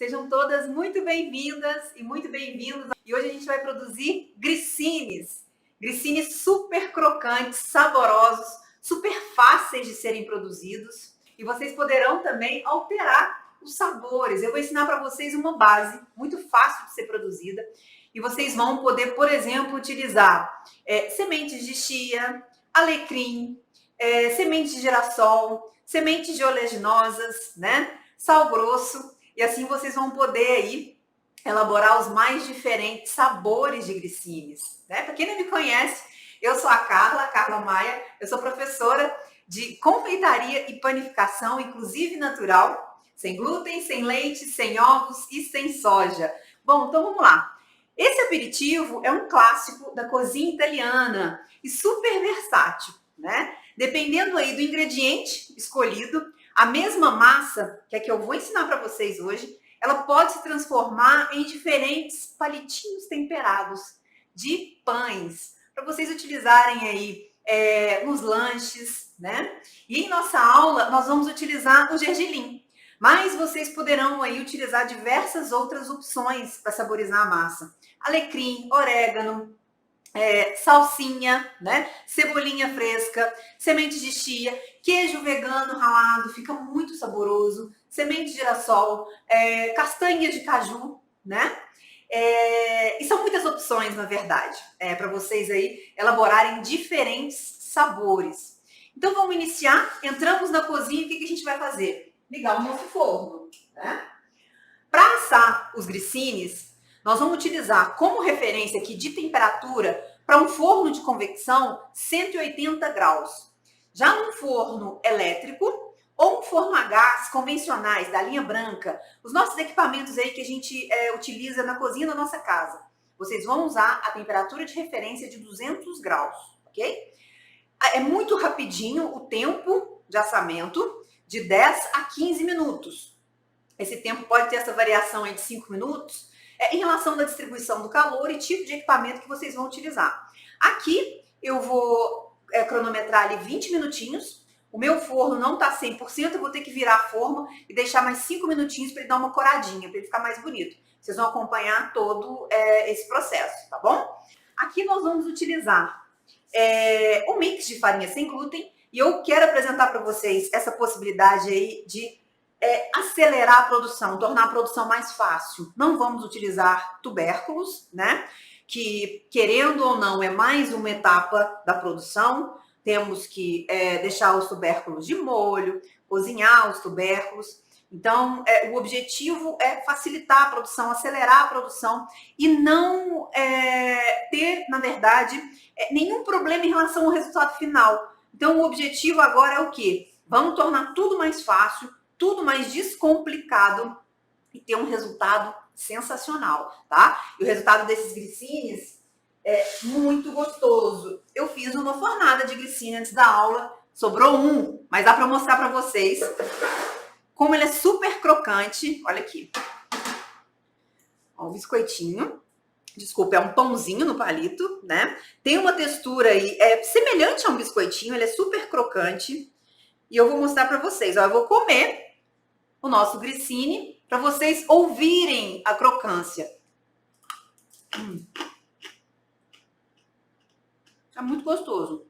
Sejam todas muito bem-vindas e muito bem-vindos. E hoje a gente vai produzir grissines. Grissines super crocantes, saborosos, super fáceis de serem produzidos. E vocês poderão também alterar os sabores. Eu vou ensinar para vocês uma base muito fácil de ser produzida. E vocês vão poder, por exemplo, utilizar sementes de chia, alecrim, sementes de girassol, sementes de oleaginosas, né? Sal grosso. E assim vocês vão poder aí elaborar os mais diferentes sabores de grissines, né? Para quem não me conhece, eu sou a Carla Maia, eu sou professora de confeitaria e panificação, inclusive natural, sem glúten, sem leite, sem ovos e sem soja. Bom, então vamos lá. Esse aperitivo é um clássico da cozinha italiana e super versátil, né? Dependendo aí do ingrediente escolhido, a mesma massa, que é que eu vou ensinar para vocês hoje, ela pode se transformar em diferentes palitinhos temperados de pães, para vocês utilizarem aí nos lanches, né? E em nossa aula, nós vamos utilizar o gergelim, mas vocês poderão aí utilizar diversas outras opções para saborizar a massa. Alecrim, orégano, salsinha, né? Cebolinha fresca, sementes de chia, queijo vegano ralado, fica muito saboroso, semente de girassol, castanhas de caju, né? E são muitas opções, na verdade, para vocês aí elaborarem diferentes sabores. Então vamos iniciar, entramos na cozinha, o que a gente vai fazer? Ligar o nosso forno, né? Para assar os grissines, nós vamos utilizar como referência aqui de temperatura para um forno de convecção 180 graus. Já num forno elétrico ou um forno a gás convencionais da linha branca, os nossos equipamentos aí que a gente utiliza na cozinha da nossa casa, vocês vão usar a temperatura de referência de 200 graus, ok? É muito rapidinho o tempo de assamento, de 10 a 15 minutos. Esse tempo pode ter essa variação aí de 5 minutos, em relação à distribuição do calor e tipo de equipamento que vocês vão utilizar. Aqui eu vou cronometrar ali 20 minutinhos. O meu forno não está 100%, eu vou ter que virar a forma e deixar mais 5 minutinhos para ele dar uma coradinha, para ele ficar mais bonito. Vocês vão acompanhar todo esse processo, tá bom? Aqui nós vamos utilizar um mix de farinha sem glúten e eu quero apresentar para vocês essa possibilidade aí de acelerar a produção, tornar a produção mais fácil. Não vamos utilizar tubérculos, né? Que, querendo ou não, é mais uma etapa da produção. Temos que deixar os tubérculos de molho, cozinhar os tubérculos. Então, o objetivo é facilitar a produção, acelerar a produção e não ter, na verdade, nenhum problema em relação ao resultado final. Então, o objetivo agora é o quê? Vamos tornar tudo mais fácil, tudo mais descomplicado e ter um resultado sensacional, tá? E o resultado desses grissines é muito gostoso. Eu fiz uma fornada de grissine antes da aula, sobrou um, mas dá para mostrar para vocês como ele é super crocante. Olha aqui. Ó, um biscoitinho. Desculpa, é um pãozinho no palito, né? Tem uma textura aí semelhante a um biscoitinho, ele é super crocante. E eu vou mostrar para vocês. Ó, eu vou comer o nosso grissine para vocês ouvirem a crocância. É muito gostoso.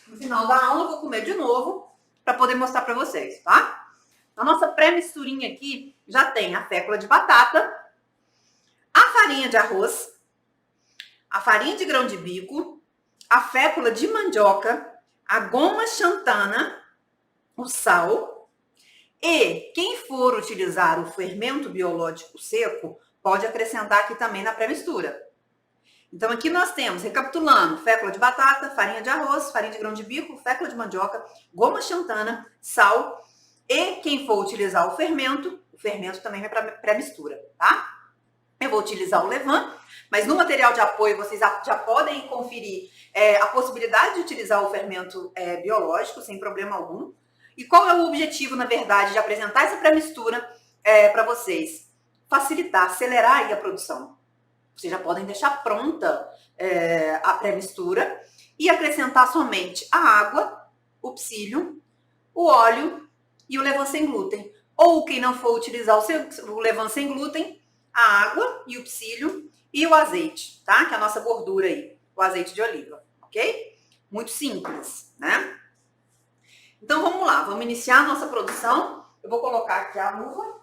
No final da aula eu vou comer de novo para poder mostrar para vocês, tá? A nossa pré-misturinha aqui já tem a fécula de batata, a farinha de arroz, a farinha de grão de bico, a fécula de mandioca, a goma xantana, o sal e quem for utilizar o fermento biológico seco pode acrescentar aqui também na pré-mistura. Então aqui nós temos, recapitulando, fécula de batata, farinha de arroz, farinha de grão de bico, fécula de mandioca, goma xantana, sal e quem for utilizar o fermento também vai para pré-mistura, tá? Eu vou utilizar o levain, mas no material de apoio vocês já podem conferir a possibilidade de utilizar o fermento biológico sem problema algum. E qual é o objetivo, na verdade, de apresentar essa pré-mistura para vocês? Facilitar, acelerar aí a produção. Vocês já podem deixar pronta a pré-mistura e acrescentar somente a água, o psyllium, o óleo e o levain sem glúten. Ou quem não for utilizar o levain sem glúten, a água e o psyllium e o azeite, tá? Que é a nossa gordura aí, o azeite de oliva, ok? Muito simples, né? Então vamos lá, vamos iniciar a nossa produção. Eu vou colocar aqui a luva.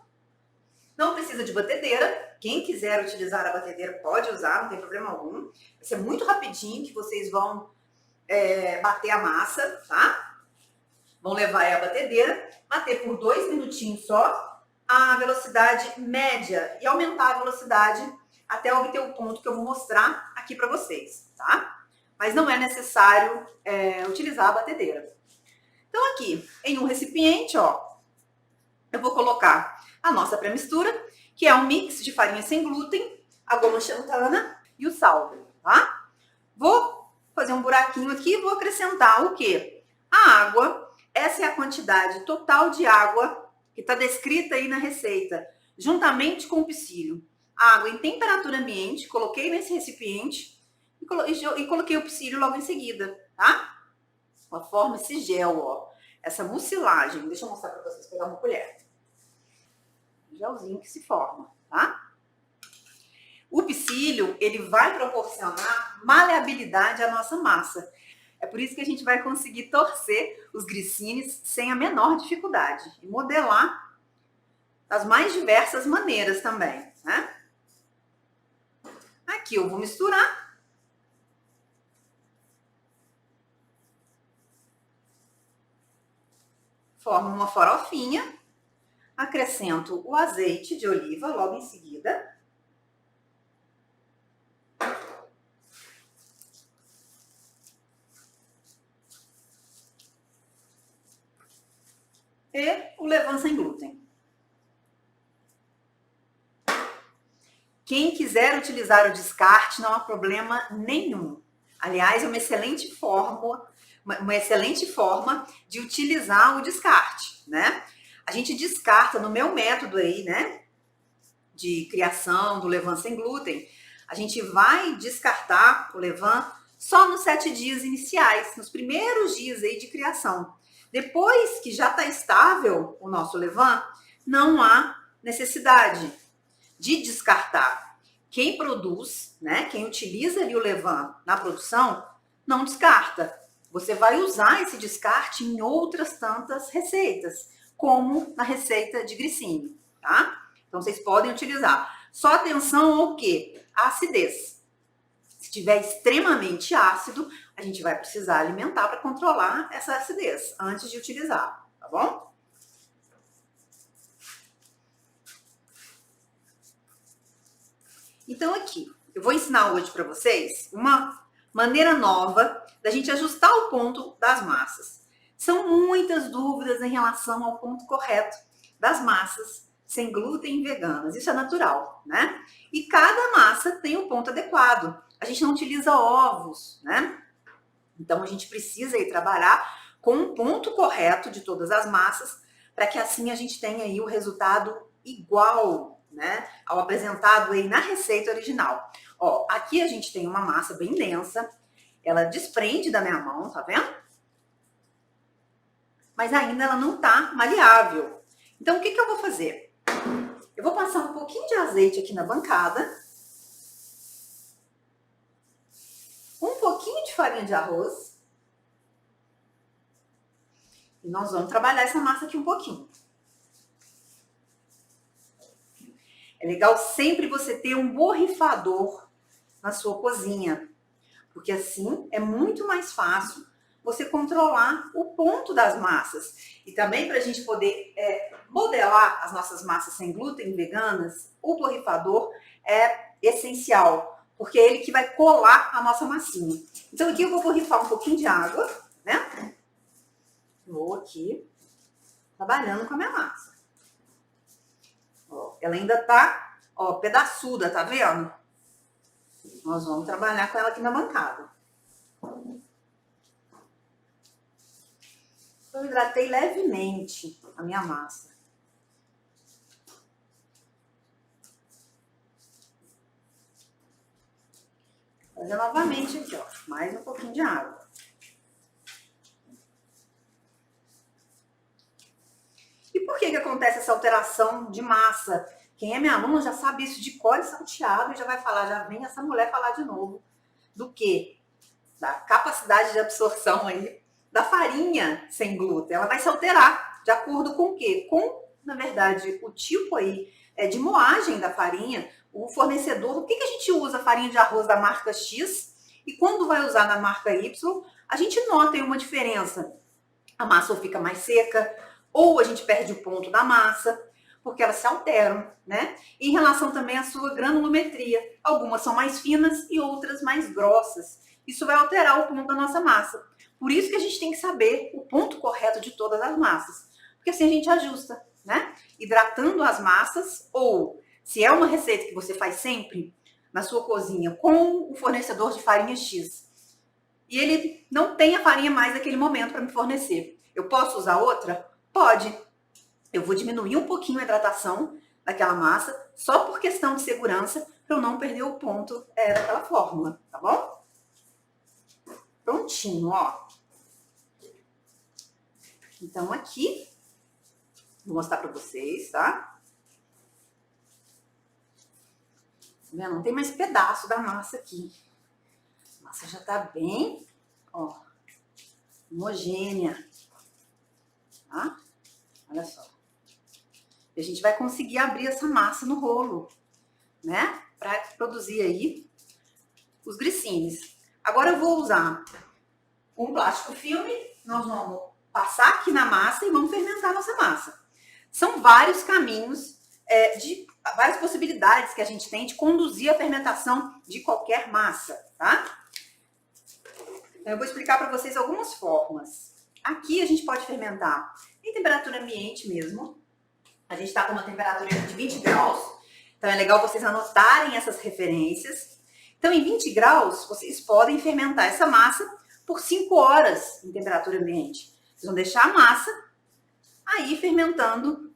Não precisa de batedeira. Quem quiser utilizar a batedeira pode usar, não tem problema algum. Vai ser muito rapidinho que vocês vão bater a massa, tá? Vão levar aí a batedeira, bater por 2 minutinhos só, a velocidade média e aumentar a velocidade até obter o ponto que eu vou mostrar aqui para vocês, tá? Mas não é necessário utilizar a batedeira. Então aqui, em um recipiente, ó, eu vou colocar a nossa pré-mistura, que é um mix de farinha sem glúten, a goma xantana e o sal, tá? Vou fazer um buraquinho aqui e vou acrescentar o quê? A água. Essa é a quantidade total de água que está descrita aí na receita, juntamente com o psyllium. Água em temperatura ambiente, coloquei nesse recipiente e coloquei o psyllium logo em seguida, tá? Forma esse gel, ó. Essa mucilagem. Deixa eu mostrar para vocês, pegar uma colher. Gelzinho que se forma, tá? O psyllium, ele vai proporcionar maleabilidade à nossa massa. É por isso que a gente vai conseguir torcer os grissines sem a menor dificuldade e modelar das mais diversas maneiras também, né? Aqui eu vou misturar. Formo uma farofinha. Acrescento o azeite de oliva logo em seguida. E o levain sem glúten. Quem quiser utilizar o descarte, não há problema nenhum. Aliás, é uma excelente forma de utilizar o descarte, né? A gente descarta no meu método aí, né, de criação do levain sem glúten, a gente vai descartar o levain só nos 7 dias iniciais, nos primeiros dias aí de criação. Depois que já está estável o nosso levain, não há necessidade de descartar. Quem produz, né, quem utiliza ali o levain na produção, não descarta. Você vai usar esse descarte em outras tantas receitas, como na receita de grissini, tá? Então vocês podem utilizar. Só atenção ao quê? A acidez. Se estiver extremamente ácido, a gente vai precisar alimentar para controlar essa acidez antes de utilizar, tá bom? Então aqui, eu vou ensinar hoje para vocês uma maneira nova da gente ajustar o ponto das massas. São muitas dúvidas em relação ao ponto correto das massas sem glúten e veganas. Isso é natural, né? E cada massa tem um ponto adequado. A gente não utiliza ovos, né? Então a gente precisa aí trabalhar com um ponto correto de todas as massas para que assim a gente tenha aí o resultado igual, né, ao apresentado aí na receita original. Ó, aqui a gente tem uma massa bem densa, ela desprende da minha mão, tá vendo? Mas ainda ela não tá maleável. Então o que eu vou fazer? Eu vou passar um pouquinho de azeite aqui na bancada, um pouquinho de farinha de arroz, e nós vamos trabalhar essa massa aqui um pouquinho. É legal sempre você ter um borrifador na sua cozinha, porque assim é muito mais fácil você controlar o ponto das massas. E também para a gente poder modelar as nossas massas sem glúten veganas, o borrifador é essencial, porque é ele que vai colar a nossa massinha. Então aqui eu vou borrifar um pouquinho de água, né? Vou aqui trabalhando com a minha massa. Ó, ela ainda tá, ó, pedaçuda, tá vendo? Nós vamos trabalhar com ela aqui na bancada. Eu hidratei levemente a minha massa. Vou fazer novamente aqui, ó, mais um pouquinho de água. que acontece essa alteração de massa? Quem é minha aluna já sabe isso de cor e salteado e já vai falar, já vem essa mulher falar de novo. Do quê? Da capacidade de absorção aí da farinha sem glúten. Ela vai se alterar de acordo com o quê? Com, na verdade, o tipo aí de moagem da farinha, o fornecedor. O que a gente usa farinha de arroz da marca X e quando vai usar da marca Y, a gente nota aí uma diferença. A massa ou fica mais seca, ou a gente perde o ponto da massa, porque elas se alteram, né? Em relação também à sua granulometria. Algumas são mais finas e outras mais grossas. Isso vai alterar o ponto da nossa massa. Por isso que a gente tem que saber o ponto correto de todas as massas. Porque assim a gente ajusta, né? Hidratando as massas, ou se é uma receita que você faz sempre na sua cozinha com o fornecedor de farinha X, e ele não tem a farinha mais naquele momento para me fornecer, eu posso usar outra? Pode. Eu vou diminuir um pouquinho a hidratação daquela massa, só por questão de segurança, para eu não perder o ponto daquela fórmula, tá bom? Prontinho, ó. Então aqui, vou mostrar para vocês, tá? Tá vendo? Não tem mais pedaço da massa aqui. A massa já tá bem, ó, homogênea, tá? Olha só. E a gente vai conseguir abrir essa massa no rolo, né? Para produzir aí os grissines. Agora eu vou usar um plástico filme, nós vamos passar aqui na massa e vamos fermentar a nossa massa. São vários caminhos, várias possibilidades que a gente tem de conduzir a fermentação de qualquer massa, tá? Eu vou explicar para vocês algumas formas. Aqui a gente pode fermentar em temperatura ambiente mesmo. A gente está com uma temperatura de 20 graus, então é legal vocês anotarem essas referências. Então, em 20 graus, vocês podem fermentar essa massa por 5 horas em temperatura ambiente. Vocês vão deixar a massa aí fermentando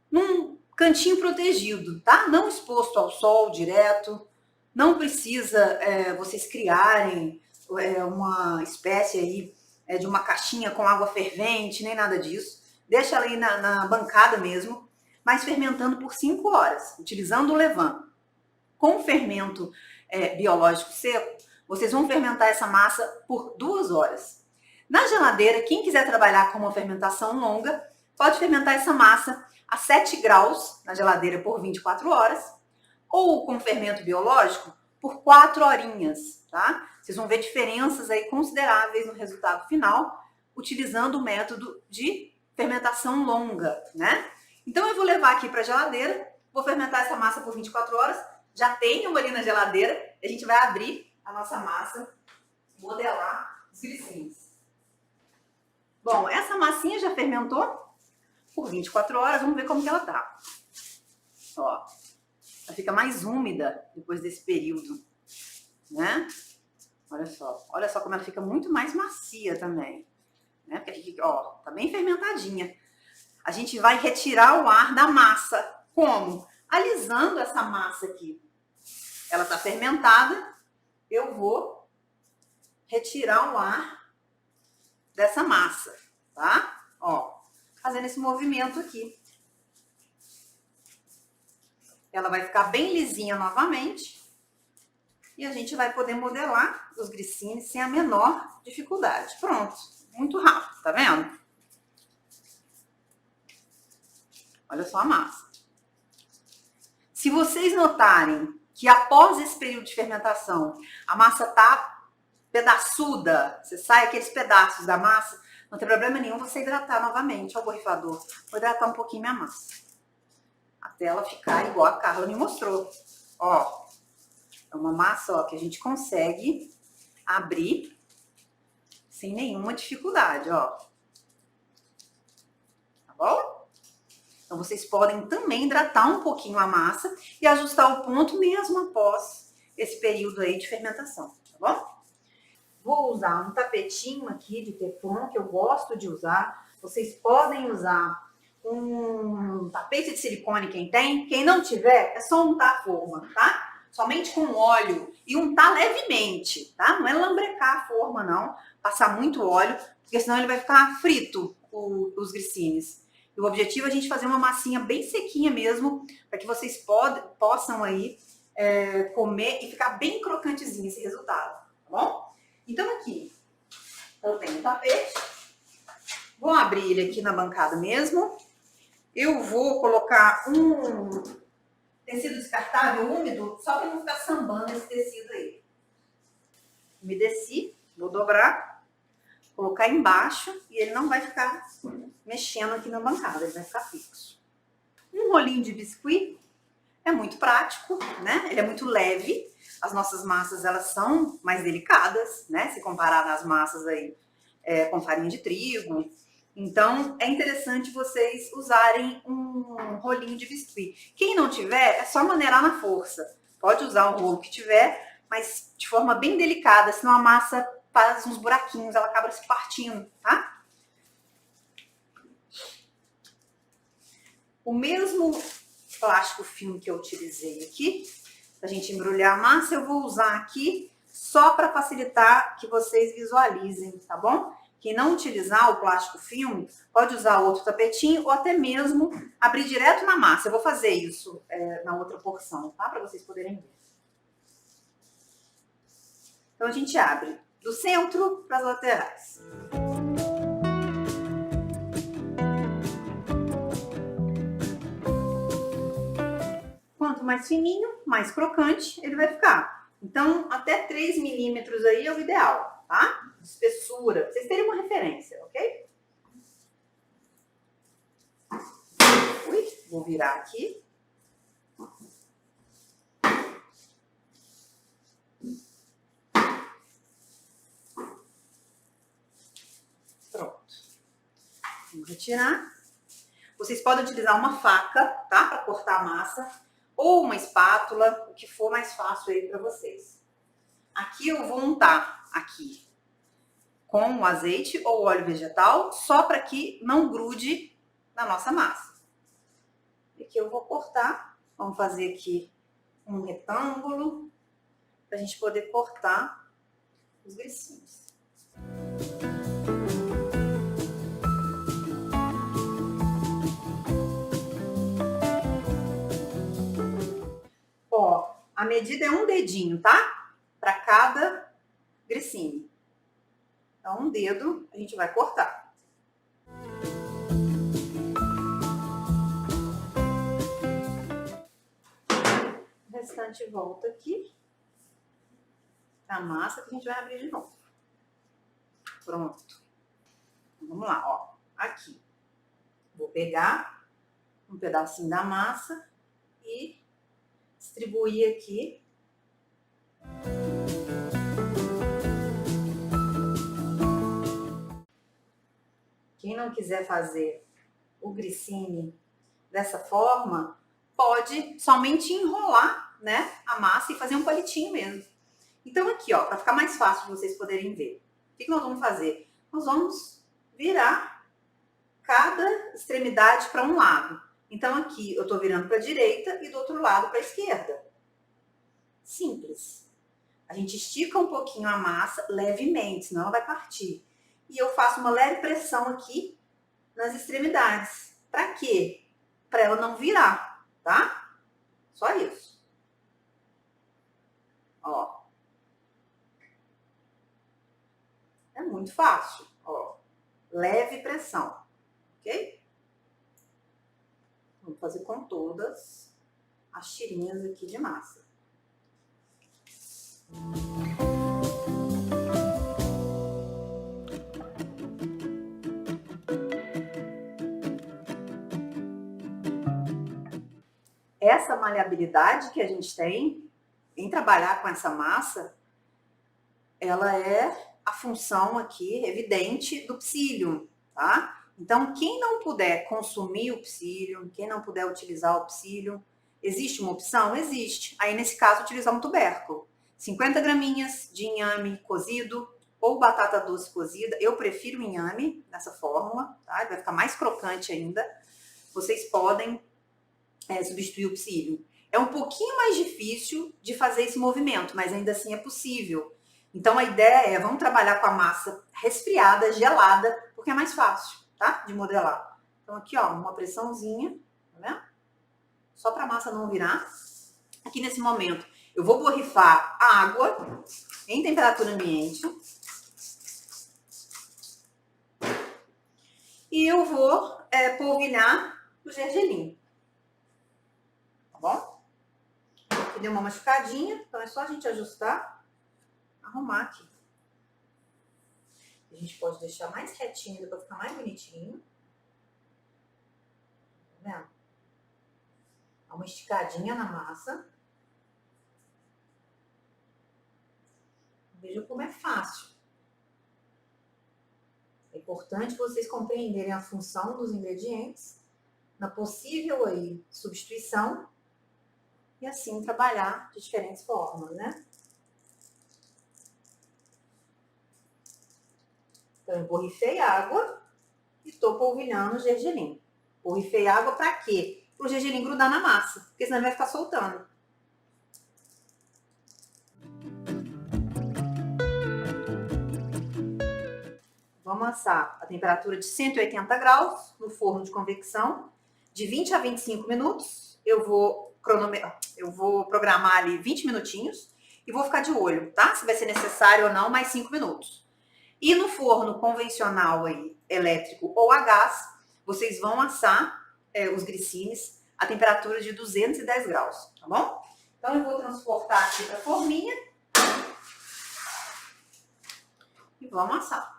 num cantinho protegido, tá? Não exposto ao sol direto. Não precisa vocês criarem uma espécie aí de uma caixinha com água fervente, nem nada disso. Deixa ali na bancada mesmo, mas fermentando por 5 horas, utilizando o levain. Com fermento biológico seco, vocês vão fermentar essa massa por 2 horas. Na geladeira, quem quiser trabalhar com uma fermentação longa, pode fermentar essa massa a 7 graus na geladeira por 24 horas, ou com fermento biológico por 4 horinhas, tá? Vocês vão ver diferenças aí consideráveis no resultado final, utilizando o método de fermentação longa, né? Então eu vou levar aqui para a geladeira, vou fermentar essa massa por 24 horas, já tem uma ali na geladeira, a gente vai abrir a nossa massa, modelar os grissins. Bom, essa massinha já fermentou por 24 horas, vamos ver como que ela tá. Ó, ela fica mais úmida depois desse período, né? Olha só como ela fica muito mais macia também, né? Porque aqui, ó, tá bem fermentadinha. A gente vai retirar o ar da massa. Como? Alisando essa massa aqui. Ela tá fermentada, eu vou retirar o ar dessa massa, tá? Ó, fazendo esse movimento aqui. Ela vai ficar bem lisinha novamente. E a gente vai poder modelar os grissines sem a menor dificuldade. Pronto, muito rápido, tá vendo? Olha só a massa. Se vocês notarem que após esse período de fermentação, a massa tá pedaçuda, você sai aqueles pedaços da massa, não tem problema nenhum você hidratar novamente. Ó, o borrifador. Vou hidratar um pouquinho minha massa. Até ela ficar igual a Carla me mostrou. Ó, é uma massa, ó, que a gente consegue abrir sem nenhuma dificuldade, ó. Tá bom? Então, vocês podem também hidratar um pouquinho a massa e ajustar o ponto mesmo após esse período aí de fermentação, tá bom? Vou usar um tapetinho aqui de teflon, que eu gosto de usar. Vocês podem usar um tapete de silicone, quem tem. Quem não tiver, é só untar a forma, tá? Somente com óleo e untar levemente, tá? Não é lambrecar a forma, não. Passar muito óleo, porque senão ele vai ficar frito, os grissines. E o objetivo é a gente fazer uma massinha bem sequinha mesmo, para que vocês possam aí comer e ficar bem crocantezinho esse resultado, tá bom? Então aqui, eu tenho o tapete, vou abrir ele aqui na bancada mesmo. Eu vou colocar um tecido descartável úmido, só para não ficar sambando esse tecido aí. Umedeci, vou dobrar, colocar embaixo e ele não vai ficar mexendo aqui na bancada, ele vai ficar fixo. Um rolinho de biscuit é muito prático, né? Ele é muito leve. As nossas massas, elas são mais delicadas, né? Se comparar nas massas aí com farinha de trigo. Então, é interessante vocês usarem um rolinho de biscuit. Quem não tiver, é só maneirar na força. Pode usar o rolo que tiver, mas de forma bem delicada, senão a massa faz uns buraquinhos, ela acaba se partindo, tá? O mesmo plástico filme que eu utilizei aqui, pra gente embrulhar a massa, eu vou usar aqui só para facilitar que vocês visualizem, tá bom? Quem não utilizar o plástico filme, pode usar outro tapetinho ou até mesmo abrir direto na massa. Eu vou fazer isso na outra porção, tá? Para vocês poderem ver. Então, a gente abre do centro para as laterais. Quanto mais fininho, mais crocante ele vai ficar. Então, até 3 milímetros aí é o ideal, tá? De espessura, pra vocês terem uma referência, ok? Ui, vou virar aqui. Pronto. Vamos retirar. Vocês podem utilizar uma faca, tá? Para cortar a massa. Ou uma espátula, o que for mais fácil aí para vocês. Aqui eu vou untar aqui com o azeite ou óleo vegetal, só para que não grude na nossa massa. E aqui eu vou cortar. Vamos fazer aqui um retângulo para a gente poder cortar os gricinhos. Ó, a medida é um dedinho, tá? Para cada gricinho. Então, um dedo a gente vai cortar. O restante volta aqui. A massa que a gente vai abrir de novo. Pronto. Então, vamos lá, ó. Aqui. Vou pegar um pedacinho da massa e distribuir aqui. Quem não quiser fazer o grissini dessa forma, pode somente enrolar, né, a massa e fazer um palitinho mesmo. Então aqui, ó, para ficar mais fácil de vocês poderem ver, o que nós vamos fazer? Nós vamos virar cada extremidade para um lado. Então aqui eu tô virando para a direita e do outro lado para a esquerda. Simples. A gente estica um pouquinho a massa levemente, senão ela vai partir. E eu faço uma leve pressão aqui nas extremidades. Para quê? Para ela não virar, tá? Só isso. Ó. É muito fácil, ó. Leve pressão, ok? Vamos fazer com todas as tirinhas aqui de massa. Essa maleabilidade que a gente tem em trabalhar com essa massa, ela é a função aqui evidente do psyllium, tá? Então, quem não puder consumir o psyllium, quem não puder utilizar o psyllium, existe uma opção? Existe. Aí, nesse caso, utilizar um tubérculo. 50 graminhas de inhame cozido ou batata doce cozida. Eu prefiro o inhame nessa fórmula, tá? Vai ficar mais crocante ainda. Vocês podem substituir o psyllium. É um pouquinho mais difícil de fazer esse movimento, mas ainda assim é possível. Então, a ideia é, vamos trabalhar com a massa resfriada, gelada, porque é mais fácil, tá? De modelar. Então aqui, ó, uma pressãozinha, tá vendo? Só para a massa não virar. Aqui nesse momento, eu vou borrifar a água em temperatura ambiente. E eu vou polvilhar o gergelim. Tá bom? Aqui deu uma machucadinha, então é só a gente ajustar, arrumar aqui. A gente pode deixar mais retinho para ficar mais bonitinho. Tá vendo? Dá uma esticadinha na massa. Veja como é fácil. É importante vocês compreenderem a função dos ingredientes, na possível aí substituição, e assim trabalhar de diferentes formas, né? Então, eu borrifei água e estou polvilhando o gergelim. Borrifei água para quê? Para o gergelim grudar na massa, porque senão ele vai ficar soltando. Vamos assar a temperatura de 180 graus no forno de convecção, de 20 a 25 minutos. Eu vou programar ali 20 minutinhos e vou ficar de olho, tá? Se vai ser necessário ou não, mais 5 minutos. E no forno convencional aí, elétrico ou a gás, vocês vão assar os grissines a temperatura de 210 graus, tá bom? Então eu vou transportar aqui para a forminha e vamos assar.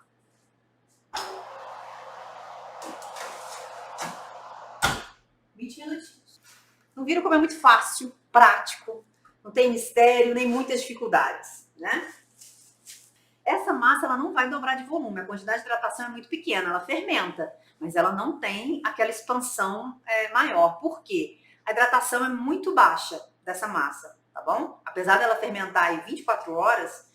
Minutinhos. Não viram como é muito fácil, prático, não tem mistério, nem muitas dificuldades, né? Essa massa, ela não vai dobrar de volume, a quantidade de hidratação é muito pequena, ela fermenta, mas ela não tem aquela expansão maior. Por quê? A hidratação é muito baixa dessa massa, tá bom? Apesar dela fermentar aí 24 horas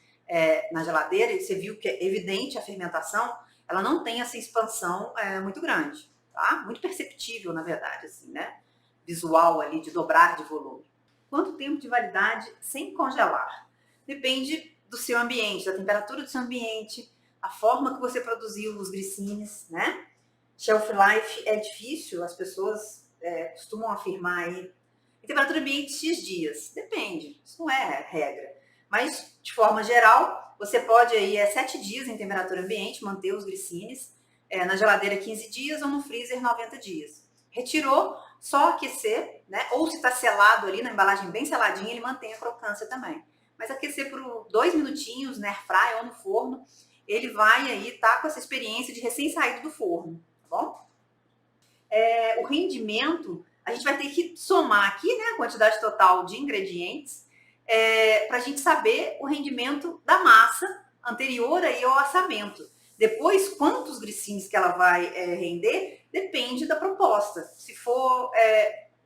na geladeira, você viu que é evidente a fermentação, ela não tem essa expansão muito grande. Tá? Muito perceptível, na verdade, assim, né? Visual ali de dobrar de volume. Quanto tempo de validade sem congelar? Depende do seu ambiente, da temperatura do seu ambiente, a forma que você produziu os grissines, né? Shelf life é difícil, as pessoas costumam afirmar aí. Em temperatura ambiente, X dias. Depende, isso não é regra. Mas, de forma geral, você pode aí 7 dias em temperatura ambiente, manter os grissines. Na geladeira 15 dias ou no freezer 90 dias. Retirou, só aquecer, né? Ou se está selado ali, na embalagem bem seladinha, ele mantém a crocância também. Mas aquecer por 2 minutinhos, na air fry ou no forno, ele vai aí tá com essa experiência de recém-saído do forno, tá bom? O rendimento, a gente vai ter que somar aqui, né, a quantidade total de ingredientes, para a gente saber o rendimento da massa anterior aí ao assamento. Depois, quantos grissines que ela vai render, depende da proposta. Se for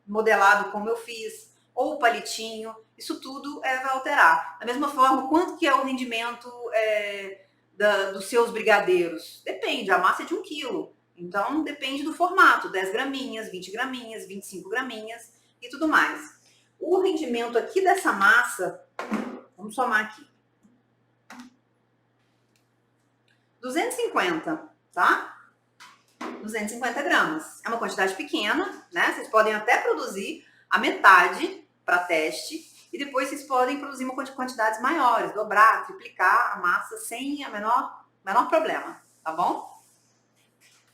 modelado como eu fiz, ou palitinho, isso tudo vai alterar. Da mesma forma, quanto que é o rendimento dos seus brigadeiros? Depende, a massa é de 1 quilo. Então, depende do formato, 10 graminhas, 20 graminhas, 25 graminhas e tudo mais. O rendimento aqui dessa massa, vamos somar aqui. 250, tá? 250 gramas. É uma quantidade pequena, né? Vocês podem até produzir a metade para teste e depois vocês podem produzir quantidades maiores, dobrar, triplicar a massa sem a menor problema, tá bom?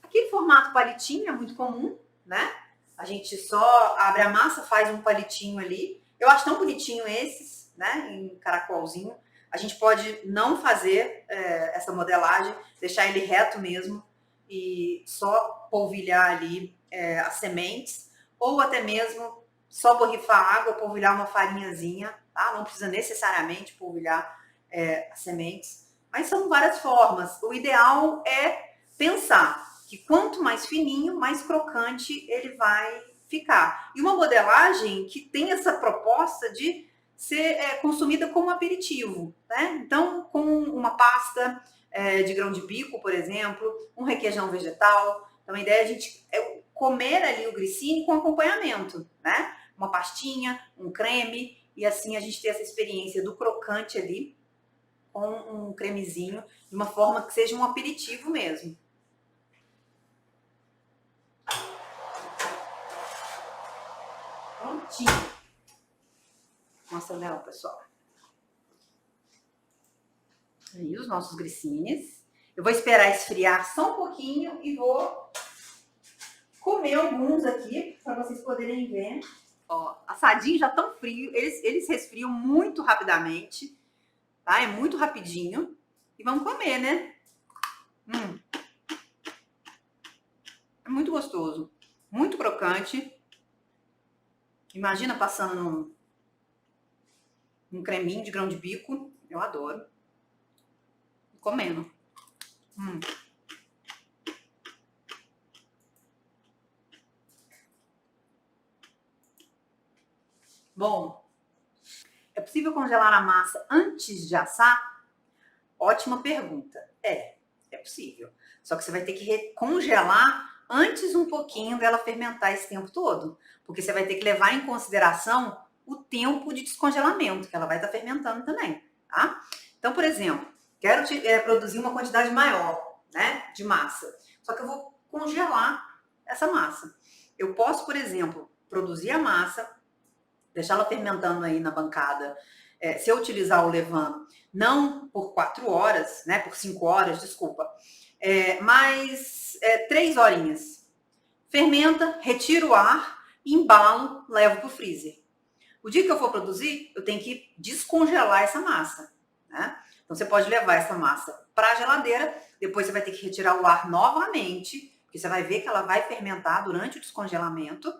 Aqui, formato palitinho é muito comum, né? A gente só abre a massa, faz um palitinho ali. Eu acho tão bonitinho esses, né? Em caracolzinho. A gente pode não fazer essa modelagem, deixar ele reto mesmo e só polvilhar ali as sementes, ou até mesmo só borrifar água, polvilhar uma farinhazinha, tá? Não precisa necessariamente polvilhar as sementes, mas são várias formas. O ideal é pensar que quanto mais fininho, mais crocante ele vai ficar. E uma modelagem que tem essa proposta de ser consumida como aperitivo, né? Então, com uma pasta de grão de bico, por exemplo, um requeijão vegetal. Então, a ideia é a gente comer ali o grissini com acompanhamento, né? Uma pastinha, um creme, e assim a gente ter essa experiência do crocante ali com um cremezinho, de uma forma que seja um aperitivo mesmo. quentinho. Mostra nela, pessoal. Aí os nossos grissines. Eu vou esperar esfriar só um pouquinho e vou comer alguns aqui para vocês poderem ver. Ó, assadinho já tão frio, eles resfriam muito rapidamente, tá? É muito rapidinho. E vamos comer, né? É muito gostoso, muito crocante. Imagina passando num creminho de grão de bico. Eu adoro. Comendo. Bom, é possível congelar a massa antes de assar? Ótima pergunta. É possível. Só que você vai ter que congelar antes um pouquinho dela fermentar esse tempo todo. Porque você vai ter que levar em consideração o tempo de descongelamento, que ela vai estar fermentando também, tá? Então, por exemplo, quero produzir uma quantidade maior, né, de massa. Só que eu vou congelar essa massa. Eu posso, por exemplo, produzir a massa, deixar ela fermentando aí na bancada. Se eu utilizar o levain, não por 4 horas, né, por 5 horas, desculpa, mas 3 horinhas. Fermenta, retiro o ar, embalo, levo para o freezer. O dia que eu for produzir, eu tenho que descongelar essa massa, né? Então, você pode levar essa massa para a geladeira, depois você vai ter que retirar o ar novamente, porque você vai ver que ela vai fermentar durante o descongelamento.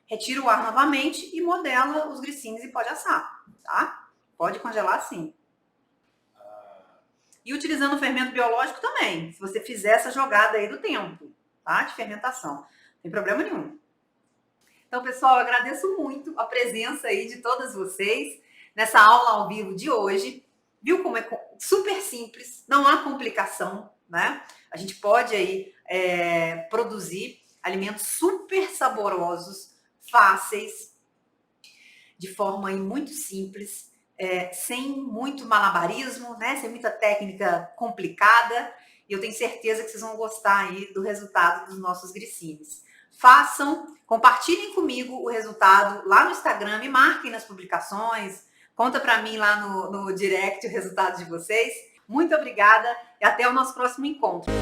Retira o ar novamente e modela os grissines e pode assar, tá? Pode congelar sim. E utilizando o fermento biológico também, se você fizer essa jogada aí do tempo, tá? De fermentação. Não tem problema nenhum. Então, pessoal, eu agradeço muito a presença aí de todas vocês nessa aula ao vivo de hoje. Viu como é super simples, não há complicação, né? A gente pode aí produzir alimentos super saborosos, fáceis, de forma aí muito simples, sem muito malabarismo, né? Sem muita técnica complicada. E eu tenho certeza que vocês vão gostar aí do resultado dos nossos grissines. Façam, compartilhem comigo o resultado lá no Instagram, me marquem nas publicações, conta para mim lá no direct o resultado de vocês. Muito obrigada e até o nosso próximo encontro.